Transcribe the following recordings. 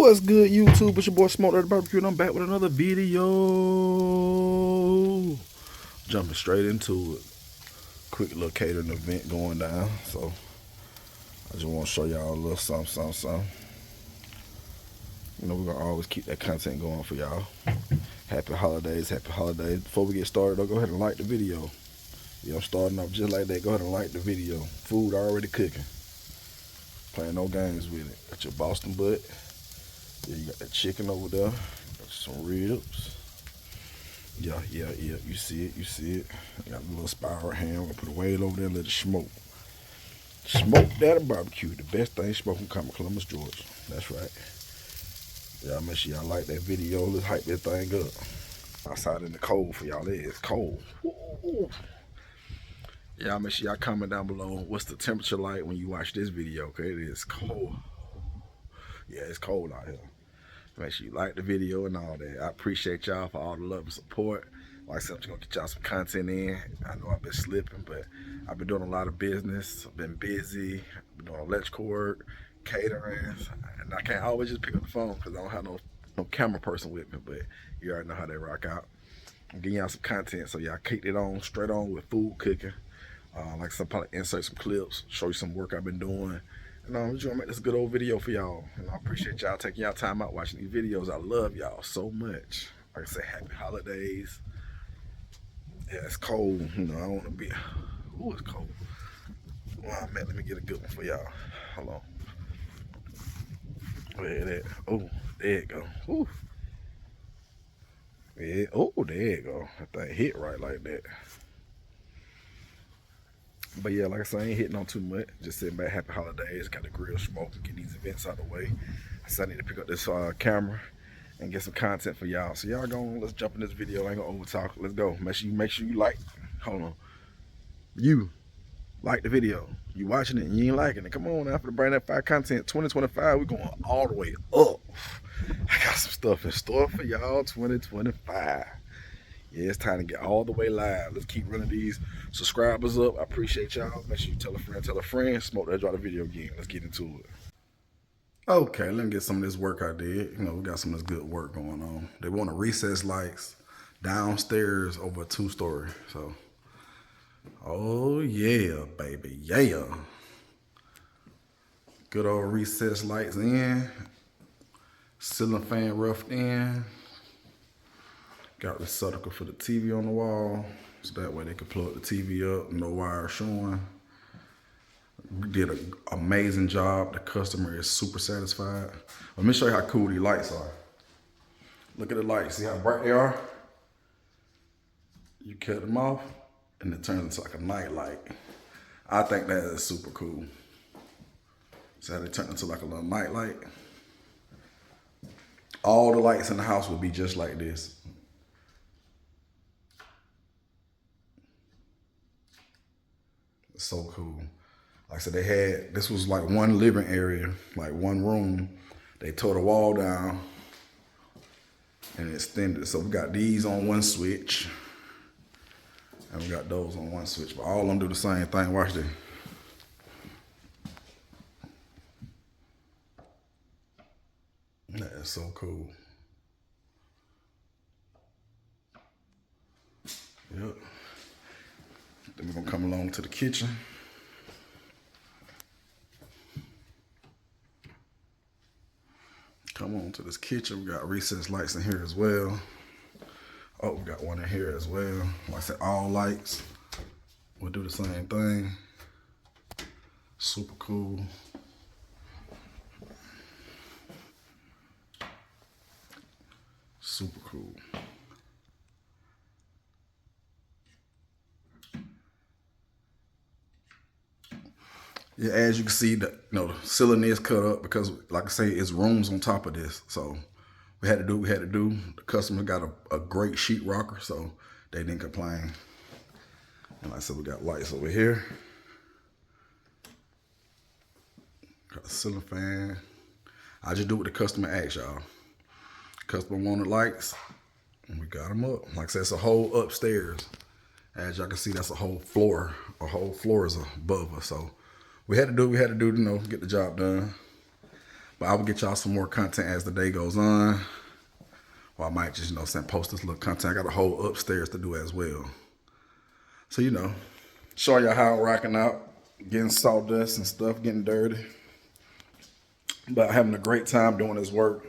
What's good, YouTube? It's your boy Smoke the Barbecue, and I'm back with another video. Jumping straight into it. Quick little catering event going down. So I just want to show y'all a little something. You know, we're gonna always keep that content going for y'all. Happy holidays. Before we get started, though, go ahead and like the video. I'm starting off just like that. Go ahead and like the video. Food already cooking. Playing no games with it. Got your Boston butt. Yeah, you got that chicken over there. Got some ribs. Yeah. You see it. Got a little spiral ham. I'm gonna put a weight over there and let it smoke. Smoke that barbecue. The best thing smoking come from Columbus, Georgia. That's right. Y'all make sure y'all like that video. Let's hype that thing up. Outside in the cold for y'all. It is cold. Woo. Y'all make sure y'all comment down below what's the temperature like when you watch this video. Okay, it is cold. Yeah, it's cold out here. Make sure you like the video and all that. I appreciate y'all for all the love and support. Like I said, I'm just gonna get y'all some content in. I know I've been slipping, but I've been doing a lot of business. I've been busy. I've been doing electrical work, catering, and I can't always just pick up the phone because I don't have no camera person with me. But you already know how they rock out. I'm getting y'all some content, so y'all keep it on straight on with food cooking. Like some probably insert some clips, show you some work I've been doing. And I'm just gonna make this good old video for y'all. And I appreciate y'all taking y'all time out watching these videos. I love y'all so much. Like I say, happy holidays. Yeah, it's cold. You know, I don't wanna be. Ooh, it's cold. Oh man, let me get a good one for y'all. Hold on. Where that? Oh, there it go. Ooh. Yeah. Oh, there it go. That thing hit right like that. But yeah, like I said, I ain't hitting on too much. Just sitting back, happy holidays. Got the grill smoking, getting these events out of the way. So I need to pick up this camera and get some content for y'all. So y'all let's jump in this video. I ain't gonna over talk. Let's go. Make sure you like. Hold on. You like the video. You watching it and you ain't liking it. Come on now, for the Bring That Fire content 2025. We going all the way up. I got some stuff in store for y'all 2025. Yeah, it's time to get all the way live. Let's keep running these subscribers up. I appreciate y'all. Make sure you tell a friend. Smoke that, drop the video again. Let's get into it. Okay, let me get some of this work I did. You know, we got some of this good work going on. They want to recess lights downstairs over a 2-story. So, oh yeah, baby, yeah. Good old recess lights in. Ceiling fan roughed in. Got receptacle for the TV on the wall, so that way they can plug the TV up, no wire showing. We did an amazing job. The customer is super satisfied. Let me show you how cool these lights are. Look at the lights, see how bright they are? You cut them off, and it turns into like a night light. I think that is super cool. So how they turn into like a little night light. All the lights in the house would be just like this. So cool. Like I said, this was like one living area, like one room. They tore the wall down and extended. So we got these on one switch and we got those on one switch, but all of them do the same thing. Watch this. That is so cool. Yep. Then we're gonna come along to the kitchen. Come on to this kitchen. We got recessed lights in here as well. Oh, we got one in here as well. Like I said, all lights will do the same thing. Super cool. Super cool. Yeah, as you can see, the ceiling is cut up because, like I say, it's rooms on top of this. So we had to do what we had to do. The customer got a great sheet rocker, so they didn't complain. And like I said, we got lights over here. Got a ceiling fan. I just do what the customer asks, y'all. Customer wanted lights, and we got them up. Like I said, it's a whole upstairs. As y'all can see, that's a whole floor. A whole floor is above us. So we had to do what we had to do to, get the job done. But I will get y'all some more content as the day goes on. Or I might just, post this little content. I got a whole upstairs to do as well. So, showing y'all how I'm rocking out, getting sawdust and stuff, getting dirty. But having a great time doing this work.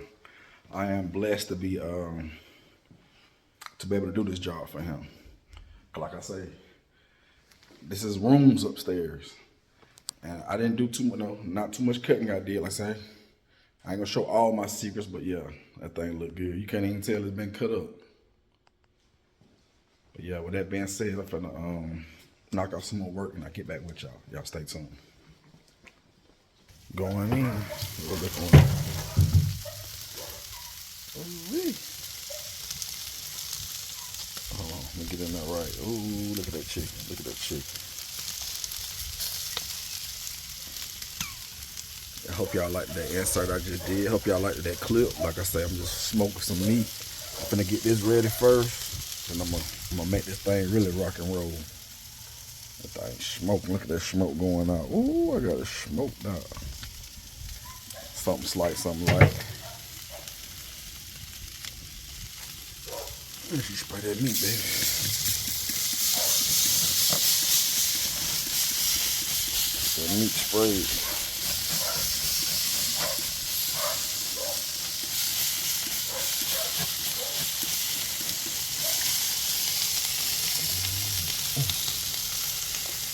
I am blessed to be able to do this job for him. Like I say, this is rooms upstairs. And I didn't do too much, not too much cutting I did. Like I say, I ain't gonna show all my secrets, but yeah, that thing look good. You can't even tell it's been cut up. But yeah, with that being said, I'm finna knock out some more work and I'll get back with y'all. Y'all stay tuned. Going in. Hold on, let me get in there right. Ooh, look at that chicken. Look at that chicken. I hope y'all liked that insert I just did. Hope y'all liked that clip. Like I say, I'm just smoking some meat. I'm finna get this ready first. And I'm gonna make this thing really rock and roll. That thing smoking. Look at that smoke going out. Ooh, I got it smoked out. Something slight, something light. Let me spray that meat, baby. That meat sprayed.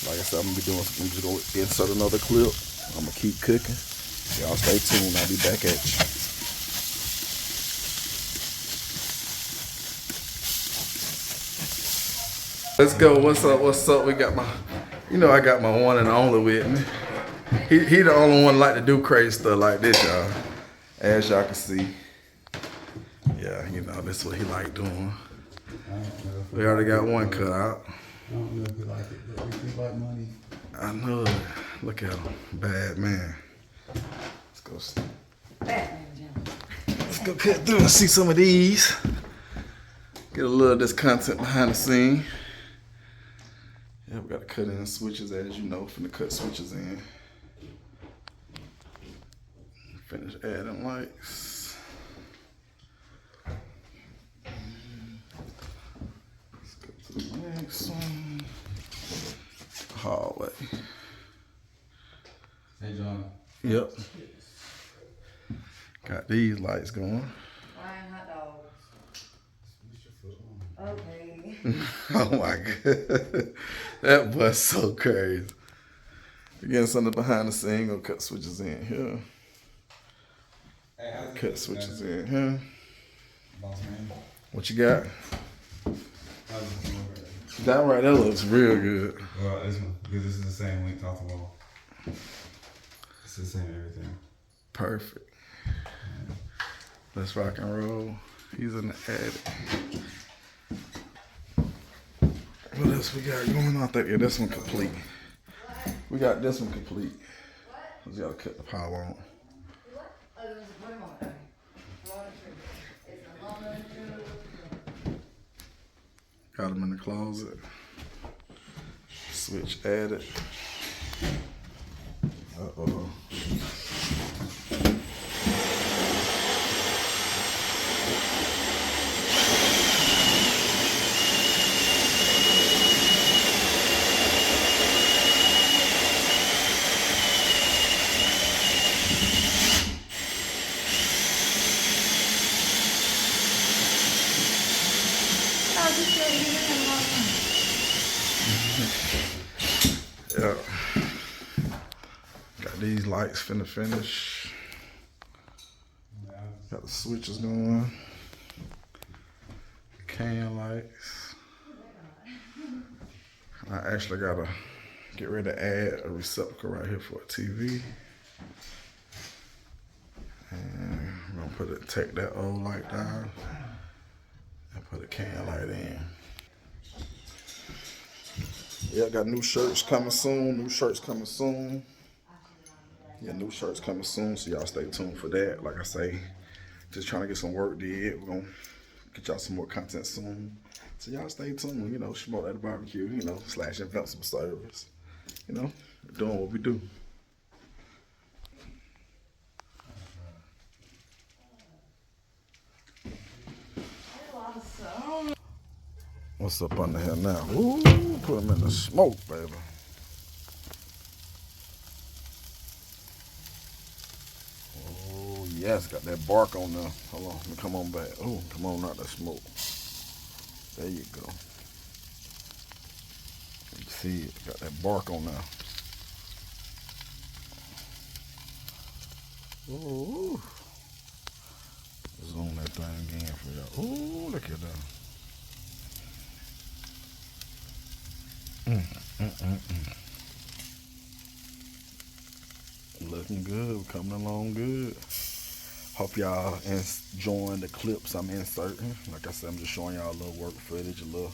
Like I said, I'm just gonna insert another clip. I'm gonna keep cooking. Y'all stay tuned. I'll be back at you. Let's go. What's up? What's up? We got my, I got my one and only with me. He the only one like to do crazy stuff like this, y'all. As y'all can see. Yeah, that's what he like doing. We already got one cut out. I don't know if you like it, but if you like money. I know it. Look at him. Bad man. Let's go. Let's go cut through and see some of these. Get a little of this content behind the scene. Yeah, we got to cut in switches, as you know, finna cut switches in. Finish adding lights. Let's go to the next one. Hallway. Hey, John. Yep. Got these lights going. Frying hot dogs. Okay. Oh my god. That was so crazy. You're getting something behind the scene, gonna cut switches in here. Hey, Cut switches in here. Boss man. What you got? How's it going? That right there looks real good. Well, this one, because this is the same length off the wall. It's the same everything. Perfect. Let's rock and roll. He's in the attic. What else we got going on? I think, yeah, this one complete. We got this one complete. We gotta cut the power on. Got them in the closet. Switch added. Uh-oh. Yeah. Got these lights finna finish. Got the switches going. Can lights. I actually gotta get ready to add a receptacle right here for a TV. And I'm gonna take that old light down and put a can light in. Yeah, got new shirts coming soon. New shirts coming soon. Yeah, new shirts coming soon, so y'all stay tuned for that. Like I say, just trying to get some work did. We're gonna get y'all some more content soon. So y'all stay tuned, Schmoke at the barbecue, / Invincible Service. Doing what we do. What's up under here now? Ooh, put them in the smoke, baby. Oh, yes, got that bark on there. Hold on, let me come on back. Oh, come on out the smoke. There you go. You see it, got that bark on there. Ooh. Zoom that thing again for y'all. Ooh, look at that. Looking good, coming along good. Hope y'all enjoying the clips I'm inserting. Like I said, I'm just showing y'all a little work footage, a little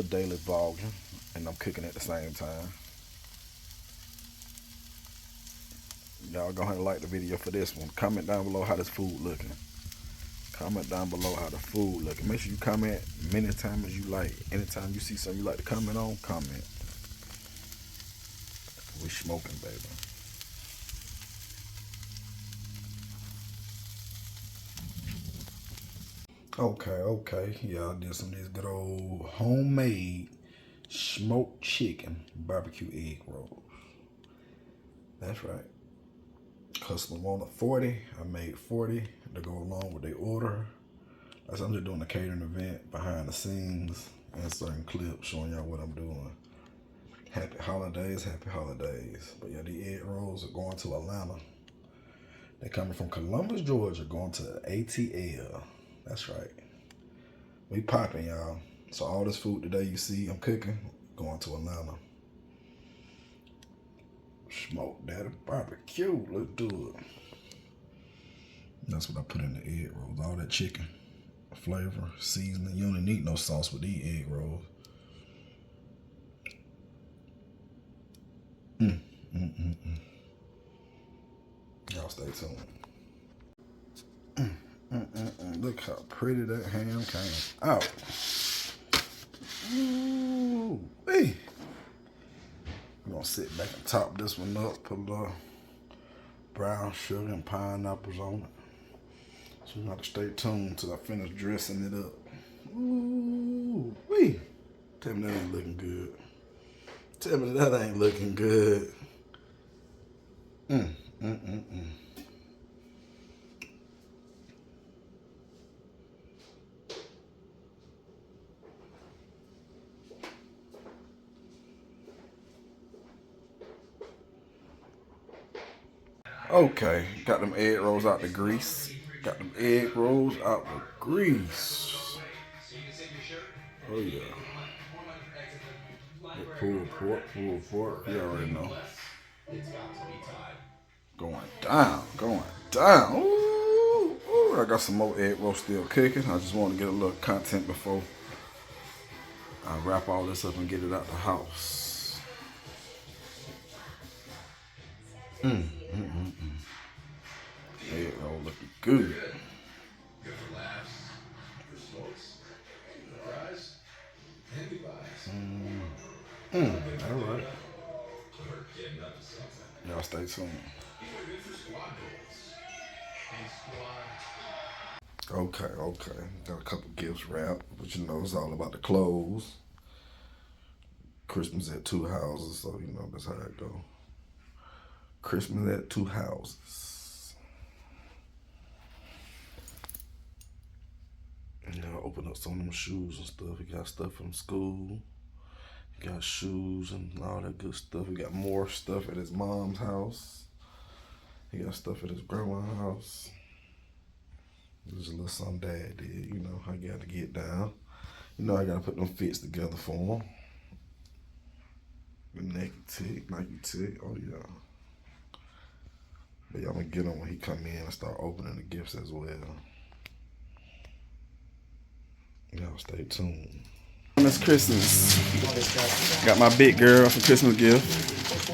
daily vlogging, and I'm cooking at the same time. Y'all go ahead and like the video for this one. Comment down below how this food looking. Comment down below how the food looking. Make sure you comment many times as you like. Anytime you see something you like to comment on, comment. We smoking, baby. Okay. Yeah, I did some of these good old homemade smoked chicken barbecue egg rolls. That's right. Customer wanted 40. I made 40 to go along with their order. I'm just doing a catering event behind the scenes and certain clips showing y'all what I'm doing. Happy holidays. But yeah, the egg rolls are going to Atlanta. They're coming from Columbus, Georgia, going to ATL. That's right. We popping, y'all. So all this food today you see I'm cooking, going to Atlanta. Smoke daddy barbecue. Let's do it. That's what I put in the egg rolls. All that chicken flavor, seasoning. You don't need no sauce with these egg rolls. Y'all stay tuned. Look how pretty that ham came out. Ooh, hey. We're gonna sit back and top this one up, put a little brown sugar and pineapples on it. So you have to stay tuned till I finish dressing it up. Ooh, wee. Tell me that ain't looking good. Tell me that ain't looking good. Okay, got them egg rolls out the grease. Got them egg rolls out the grease. Oh yeah. Pulled pork. You already know. Going down. Ooh, I got some more egg rolls still cooking. I just want to get a little content before I wrap all this up and get it out the house. Egg roll looking good. All right. Y'all stay tuned. Okay. Got a couple gifts wrapped, but you know it's all about the clothes. Christmas at two houses, so you know that's how it go. Christmas at two houses. You know, open up some of them shoes and stuff. We got stuff from school. We got shoes and all that good stuff. We got more stuff at his mom's house. He got stuff at his grandma's house. There's a little something dad did. You know, I got to get down. You know, I got to put them fits together for him. The Nike tick. Oh, yeah. But y'all gonna get him when he come in and start opening the gifts as well. Y'all stay tuned. It's Christmas. Got my big girl some Christmas gift.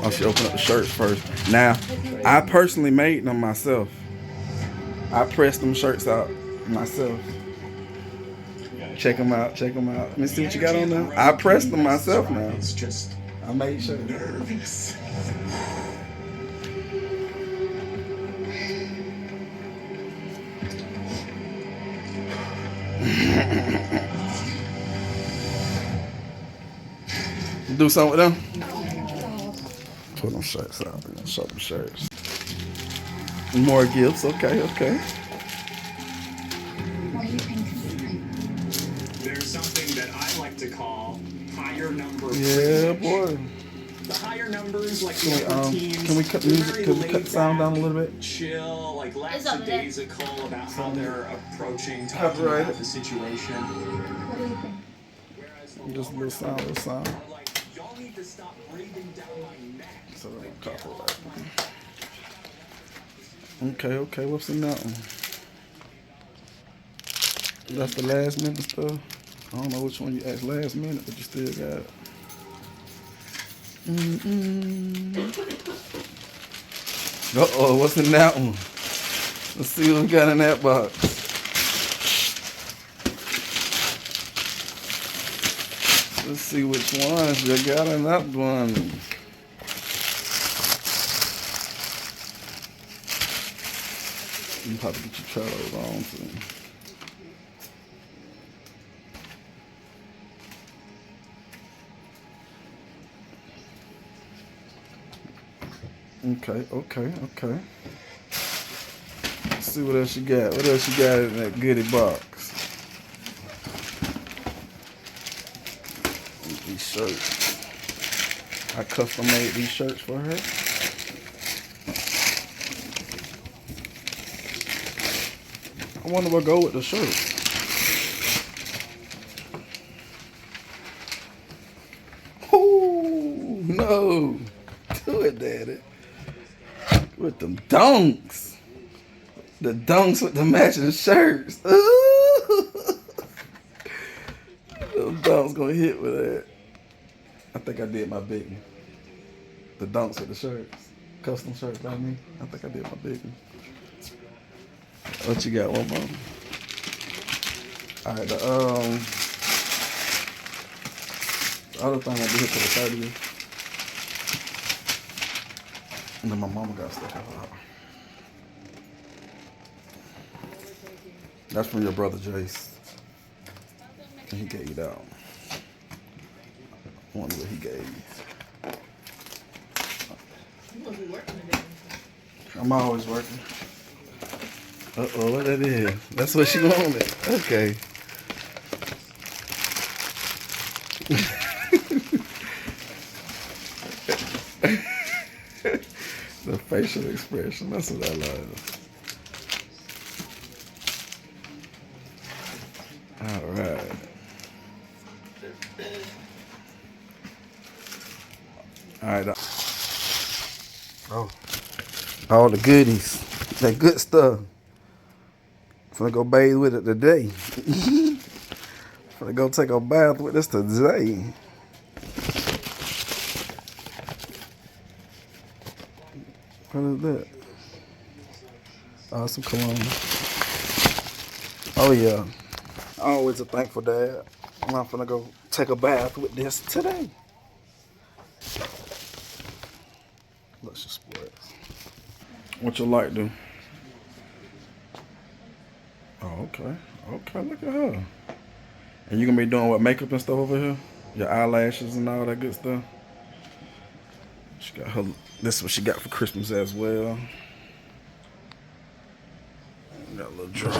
Oh, she opened up the shirts first. Now, I personally made them myself. I pressed them shirts out myself. Check them out. Let me see what you got on there. I pressed them myself now. I made sure. Nervous. do something with them? Pull them shirts out. Show them shirts. More gifts. Okay, okay. There's something that I like to call higher number Yeah, privilege. boy. The higher numbers, like Can we, upper teens, can we cut the they're music? very Can we cut the laid sound down a back, little bit? chill, like It's up there. lackadaisical about how they're approaching, talking Copyrighted. about the situation. What do you think? Whereas the Just a lower little sound, numbers little sound. are like, y'all need to stop breathing down my neck. So we're gonna copyright. Okay, okay. What's in that one? That's the last minute stuff. I don't know which one you asked last minute, but you still got it. Uh-oh, what's in that one? Let's see what we got in that box. Let's see which ones you got in that one. You probably get your trailers on too. Okay, okay, okay. Let's see what else you got. What else you got in that goodie box? These shirts. I custom made these shirts for her. I wonder what go with the shirt. Oh no! Do it, Daddy. With them dunks. The dunks with the matching shirts. Ooh. Them dunks gonna hit with that. I think I did my big one. The dunks with the shirts. Custom shirts by me. I think I did my big one. What you got? One more? Alright, the other thing I did for the 30th. And then my mama got stuff out. That's from your brother Jace. And he gave you that one. I wonder what he gave you. You must be working today. I'm always working. Uh-oh, what that is? That's what she wanted. Okay. The facial expression, that's what I love. All right. All right. Oh. All the goodies. That good stuff. Finna go bathe with it today. Finna go take a bath with this today. What is that? Oh, some cologne. Oh yeah. Always a thankful dad. And I'm finna go take a bath with this today. Let's just split. What your light do? Oh, okay. Okay, look at her. And you gonna be doing what, makeup and stuff over here? Your eyelashes and all that good stuff? She got her, this is what she got for Christmas as well. Got a little drawers.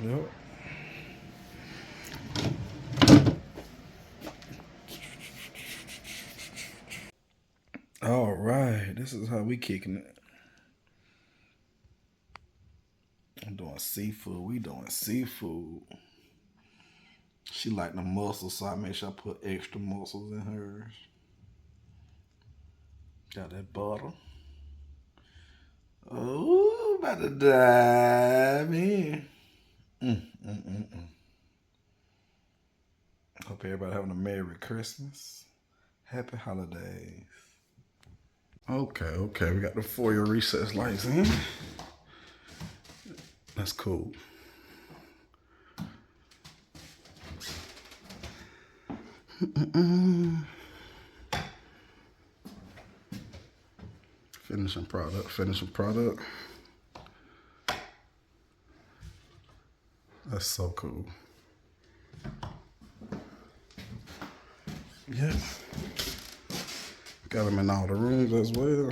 Yep. All right, this is how we kicking it. I'm doing seafood. We doing seafood. She like the mussels, so I make sure I put extra mussels in hers. Got that butter. Oh, about to dive in. Hope everybody having a Merry Christmas. Happy holidays. Okay, we got the foyer recess lights in. That's cool. Finishing product. That's so cool. Yeah. Got them in all the rooms as well.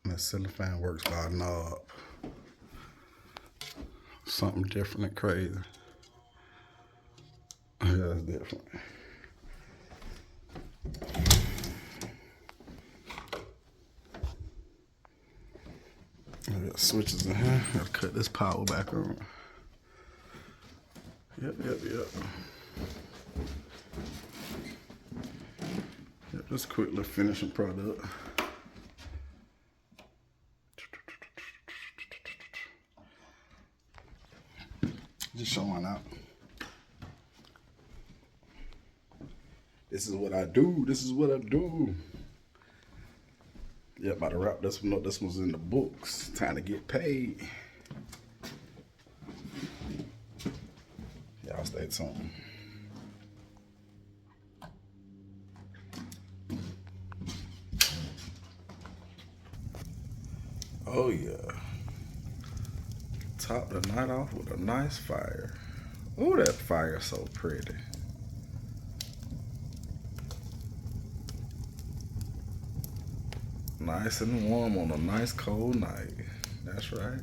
And the ceiling fan works by a knob. Something different and crazy. Yeah, it's different. I got switches in here. Gotta cut this power back on. Yep. Yep, just a quick little finishing product. Just showing out. This is what I do. This is what I do. Yeah, about to wrap this one up. This one's in the books. Time to get paid. Y'all stay tuned. Oh yeah. Top the night off with a nice fire. Oh, that fire's so pretty. Nice and warm on a nice cold night. That's right.